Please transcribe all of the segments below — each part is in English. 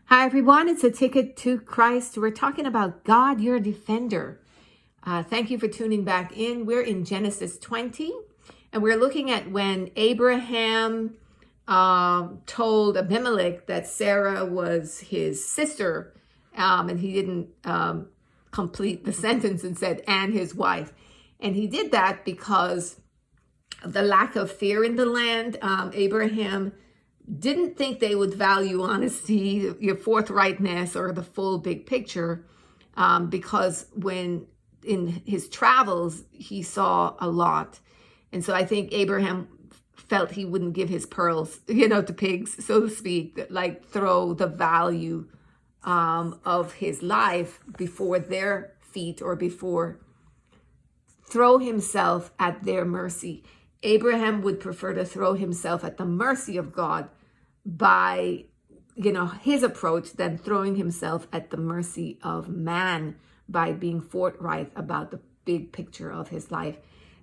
Hi, everyone. It's a ticket to Christ. We're talking about God, your defender. Thank you for tuning back in. We're in Genesis 20, and we're looking at when Abraham told Abimelech that Sarah was his sister, and he didn't complete the sentence and said, and his wife. And he did that because of the lack of fear in the land. Abraham didn't think they would value honesty, your forthrightness, or the full big picture, because when in his travels, he saw a lot. And so I think Abraham felt he wouldn't give his pearls, to pigs, so to speak, like throw the value of his life before their feet or throw himself at their mercy. Abraham would prefer to throw himself at the mercy of God by, his approach than throwing himself at the mercy of man by being forthright about the big picture of his life.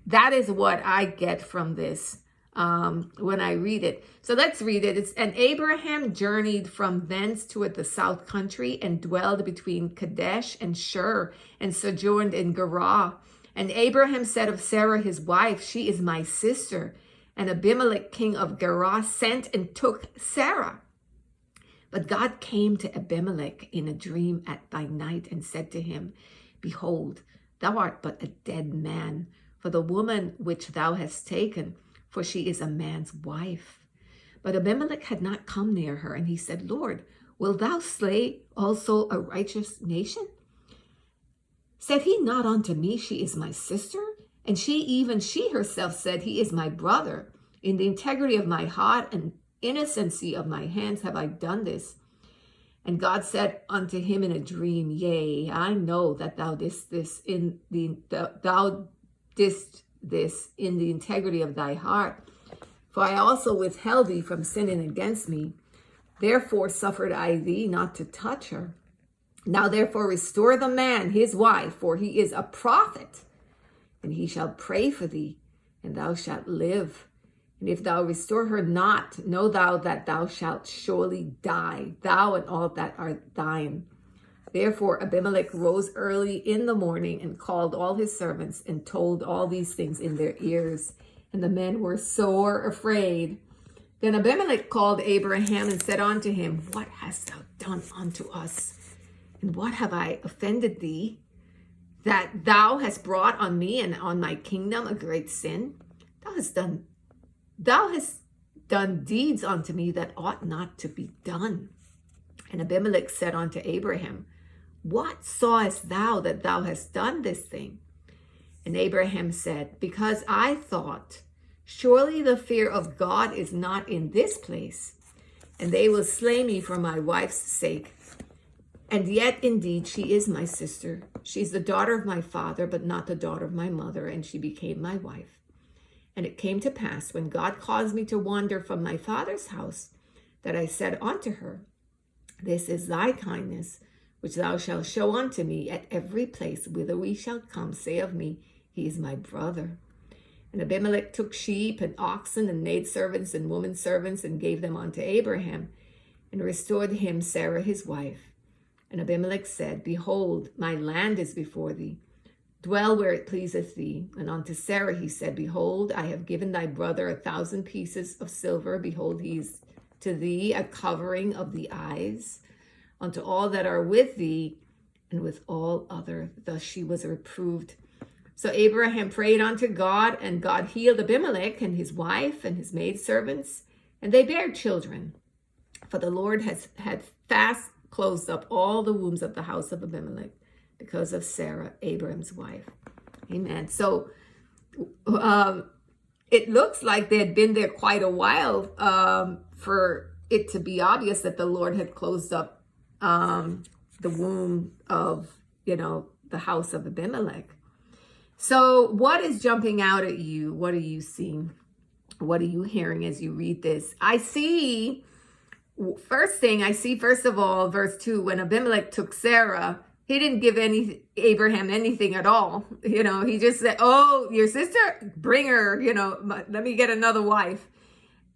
That is what I get from this when I read it. So let's read it. And Abraham journeyed from thence toward the south country and dwelled between Kadesh and Shur and sojourned in Gerar. And Abraham said of Sarah his wife, she is my sister. And Abimelech, king of Gerar, sent and took Sarah. But God came to Abimelech in a dream by night and said to him, behold, thou art but a dead man, for the woman which thou hast taken, for she is a man's wife. But Abimelech had not come near her, and he said, Lord, wilt thou slay also a righteous nation? Said he not unto me, she is my sister? And she herself said, he is my brother. In the integrity of my heart and innocency of my hands have I done this. And God said unto him in a dream, yea, I know that thou didst this in the integrity of thy heart. For I also withheld thee from sinning against me. Therefore suffered I thee not to touch her. Now therefore restore the man his wife, for he is a prophet. And he shall pray for thee, and thou shalt live. And if thou restore her not, know thou that thou shalt surely die, thou and all that are thine. Therefore Abimelech rose early in the morning and called all his servants and told all these things in their ears. And the men were sore afraid. Then Abimelech called Abraham and said unto him, what hast thou done unto us? And what have I offended thee, that thou hast brought on me and on my kingdom a great sin? Thou hast done deeds unto me that ought not to be done. And Abimelech said unto Abraham, what sawest thou that thou hast done this thing? And Abraham said, because I thought, surely the fear of God is not in this place, and they will slay me for my wife's sake. And yet, indeed, she is my sister. She's the daughter of my father, but not the daughter of my mother, and she became my wife. And it came to pass, when God caused me to wander from my father's house, that I said unto her, this is thy kindness, which thou shalt show unto me at every place whither we shall come. Say of me, he is my brother. And Abimelech took sheep and oxen and maidservants and women servants and gave them unto Abraham, and restored him Sarah his wife. And Abimelech said, behold, my land is before thee. Dwell where it pleaseth thee. And unto Sarah he said, behold, I have given thy brother 1,000 pieces of silver. Behold, he is to thee a covering of the eyes. Unto all that are with thee, and with all other. Thus she was reproved. So Abraham prayed unto God, and God healed Abimelech and his wife and his maidservants, and they bare children. For the Lord had fast closed up all the wombs of the house of Abimelech because of Sarah, Abraham's wife. Amen. So it looks like they had been there quite a while for it to be obvious that the Lord had closed up the womb of, the house of Abimelech. So what is jumping out at you? What are you seeing? What are you hearing as you read this? First of all, verse 2, when Abimelech took Sarah, he didn't give Abraham anything at all. He just said, oh, your sister, bring her, let me get another wife.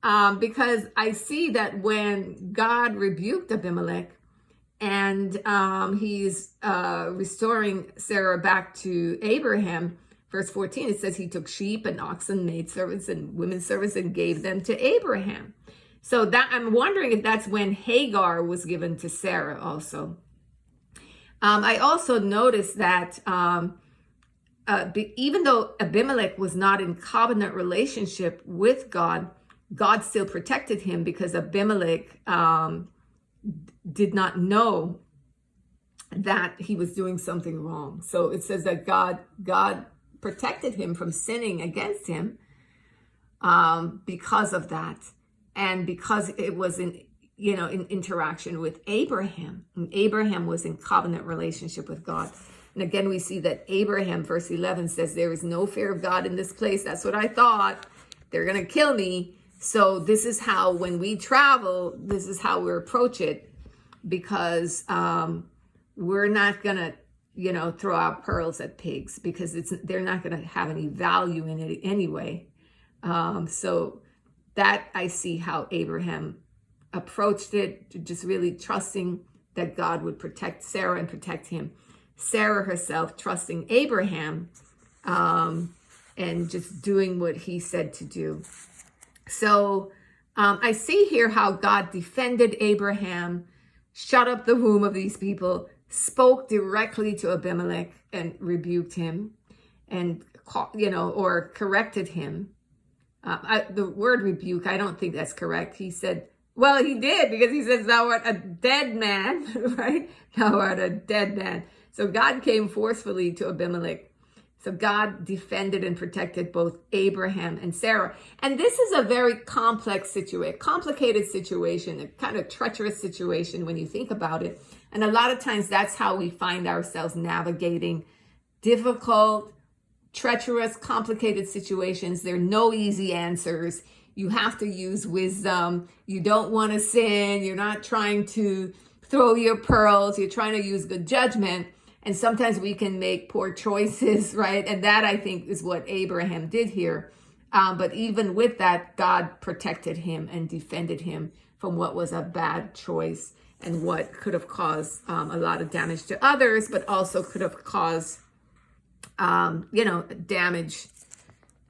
Because I see that when God rebuked Abimelech, and he's restoring Sarah back to Abraham. Verse 14, it says he took sheep and oxen, maidservants and women servants, and gave them to Abraham. So that I'm wondering if that's when Hagar was given to Sarah also. I also noticed that even though Abimelech was not in covenant relationship with God, God still protected him, because Abimelech did not know that he was doing something wrong. So it says that God protected him from sinning against him because of that, and because it was in interaction with Abraham. And Abraham was in covenant relationship with God. And again, we see that Abraham, verse 11 says, there is no fear of God in this place. That's what I thought. They're going to kill me. So this is how, when we travel, this is how we approach it, because we're not going to, throw our pearls at pigs, because they're not going to have any value in it anyway. So that I see how Abraham approached it, just really trusting that God would protect Sarah and protect him. Sarah herself trusting Abraham and just doing what he said to do. So I see here how God defended Abraham, shut up the womb of these people, spoke directly to Abimelech and rebuked him, and or corrected him. The word rebuke, I don't think that's correct. He said, well, he did, because he says, thou art a dead man, right? Thou art a dead man. So God came forcefully to Abimelech. So God defended and protected both Abraham and Sarah. And this is a very complex situation, complicated situation, a kind of treacherous situation when you think about it. And a lot of times that's how we find ourselves navigating difficult, treacherous, complicated situations. There are no easy answers. You have to use wisdom. You don't want to sin. You're not trying to throw your pearls. You're trying to use good judgment. And sometimes we can make poor choices, right? And that, I think, is what Abraham did here. But even with that, God protected him and defended him from what was a bad choice and what could have caused a lot of damage to others, but also could have caused, damage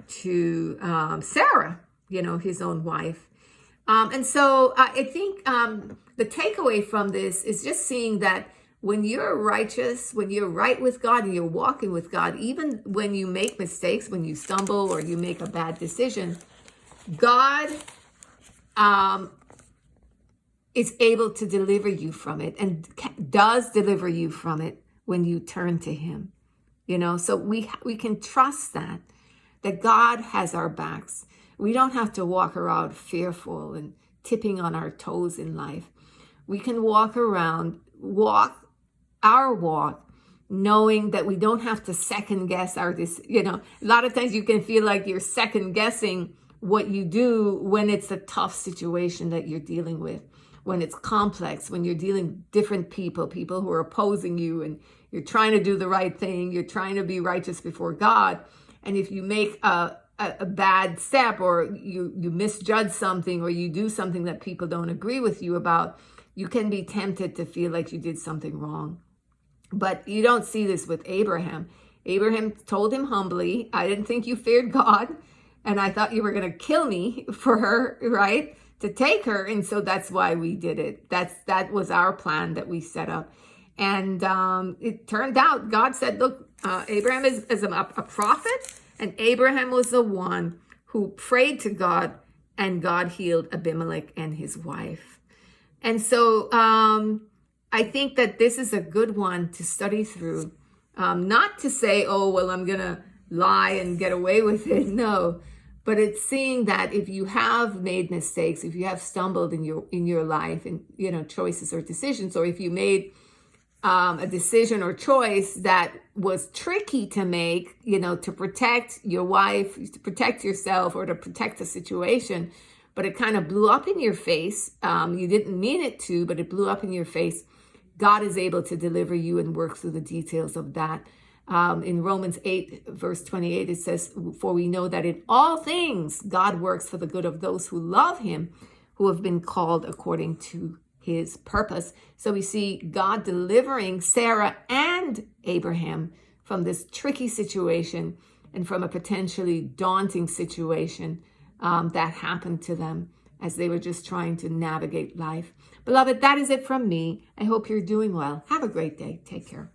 to Sarah, his own wife. And so I think the takeaway from this is just seeing that when you're righteous, when you're right with God and you're walking with God, even when you make mistakes, when you stumble or you make a bad decision, God is able to deliver you from it, and does deliver you from it when you turn to him. So we can trust that God has our backs. We don't have to walk around fearful and tipping on our toes in life. We can walk our walk, knowing that we don't have to second guess a lot of times you can feel like you're second guessing what you do when it's a tough situation that you're dealing with, when it's complex, when you're dealing with different people who are opposing you, and you're trying to do the right thing, you're trying to be righteous before God. And if you make a bad step, or you misjudge something, or you do something that people don't agree with you about, you can be tempted to feel like you did something wrong. But you don't see this with Abraham. Abraham told him humbly, I didn't think you feared God, and I thought you were going to kill me for her, right? To take her. And so that's why we did it. That was our plan that we set up. And it turned out, God said, look, Abraham is a prophet, and Abraham was the one who prayed to God, and God healed Abimelech and his wife. And so I think that this is a good one to study through. Not to say, oh, well, I'm going to lie and get away with it. No, but it's seeing that if you have made mistakes, if you have stumbled in your life, and choices or decisions, or if you made a decision or choice that was tricky to make, to protect your wife, to protect yourself, or to protect the situation, but it kind of blew up in your face. You didn't mean it to, but it blew up in your face. God is able to deliver you and work through the details of that. In Romans 8, verse 28, it says, for we know that in all things, God works for the good of those who love him, who have been called according to his purpose. So we see God delivering Sarah and Abraham from this tricky situation and from a potentially daunting situation that happened to them as they were just trying to navigate life. Beloved, that is it from me. I hope you're doing well. Have a great day. Take care.